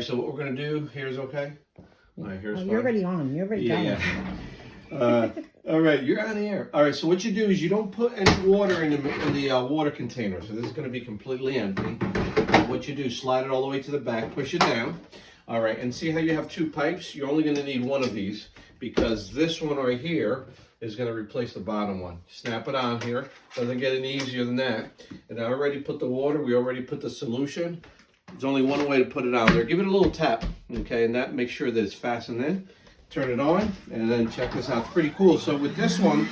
So what we're gonna do here is okay. All right, here's You're already on. You're already yeah, going. yeah. All right, you're on the air. All right, so what you do is you don't put any water in the water container. So this is gonna be completely empty. What you do, slide it all the way to the back, push it down. All right, and see how you have two pipes? You're only gonna need one of these because this one right here is gonna replace the bottom one. Snap it on here. Doesn't get any easier than that. And I already put the water. We already put the solution. There's only one way to put it on there. Give it a little tap, okay, and that makes sure that it's fastened in. Turn it on, and then check this out. It's pretty cool. So with this one,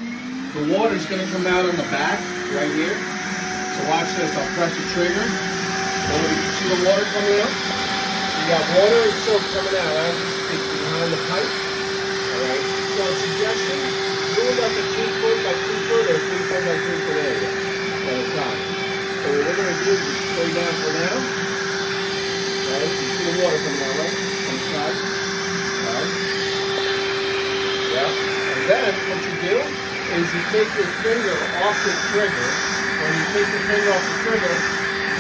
the water's gonna come out on the back right here. So watch this. I'll press the trigger. And you can see the water coming up. You got water and soap coming out as we speak behind the pipe. All right. So suggestion: do like a 2 foot by 2 foot or 3 foot by 3 foot area at a time. So what we're gonna do is just slow down for now. Right? You see the water coming out, right? On the side. All right. Yeah. And then what you do is you take your finger off the trigger. When you take your finger off the trigger,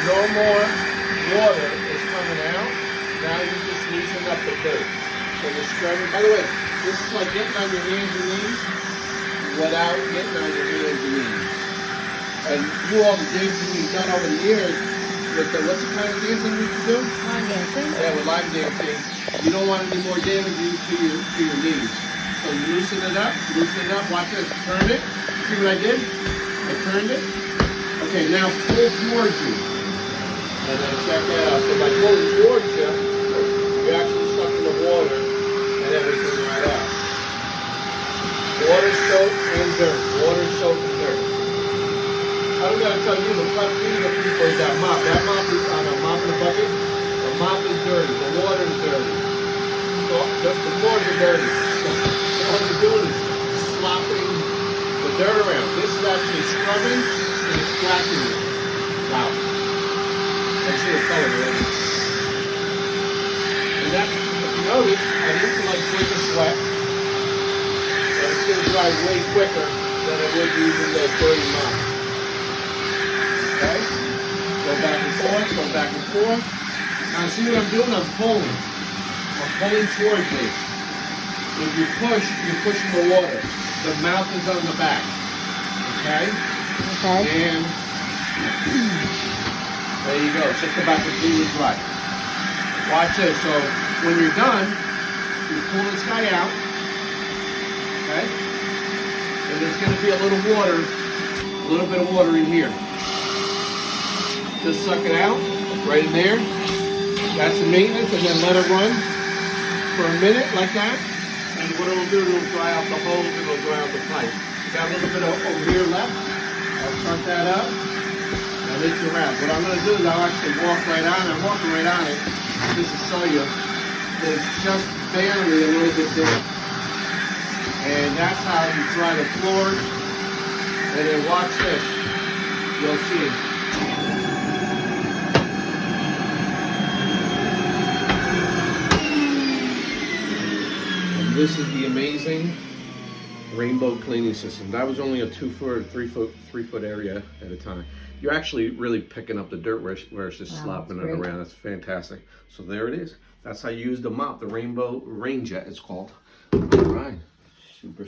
no more water is coming out. Now you just loosen up the dirt. So the scrubbing. By the way, this is like getting on your hands and knees without getting on your hands and knees. And you all the dancing you've done over the years. With the, what's the kind of dancing you used to do? Line dancing. Yeah, with line dancing. You don't want any more damage to your knees. So you loosen it up, watch this, turn it. See what I did? I turned it. Okay, now pull towards you. And then check that out. So by pulling towards you, you actually suck in the water and everything right out. Water, soap, and dirt. Water, soap, and dirt. I don't gotta tell you, the front feet of people is that mop. That mop is on a mop in a bucket. The mop is dirty. The water is dirty. So the floors are dirty. So all you're doing is slopping the dirt around. This is actually scrubbing and extracting it. Wow. I see the color already. And that's, if you notice, I didn't like break a sweat. So it's gonna dry way quicker than it would using the dirty mop. Okay? Go back and forth, go back and forth. Now see what I'm doing? I'm pulling. I'm pulling towards me. If you push, you're pushing the water. The mouth is on the back. Okay? Okay. And there you go. Just about completely dry. Watch this. So when you're done, you pull this guy out. Okay? And there's going to be a little water, a little bit of water in here. Just suck it out, right in there. That's the maintenance, and then let it run for a minute like that. And what it'll do, it'll dry out the hose, it'll dry out the pipe. Got a little bit over here left. I'll start that up. And it's your wrap. What I'm going to do is I'll actually walk right on it. I'm walking right on it just to show you that it's just barely a little bit damp. And that's how you dry the floors. And then watch this. You'll see. This is the amazing rainbow cleaning system. That was only a 2 foot, 3 foot area at a time. You're actually really picking up the dirt where it's just slopping it around. That's fantastic. So there it is. That's how you use the mop, the Rainbow Rain Jet it's called. All right, super.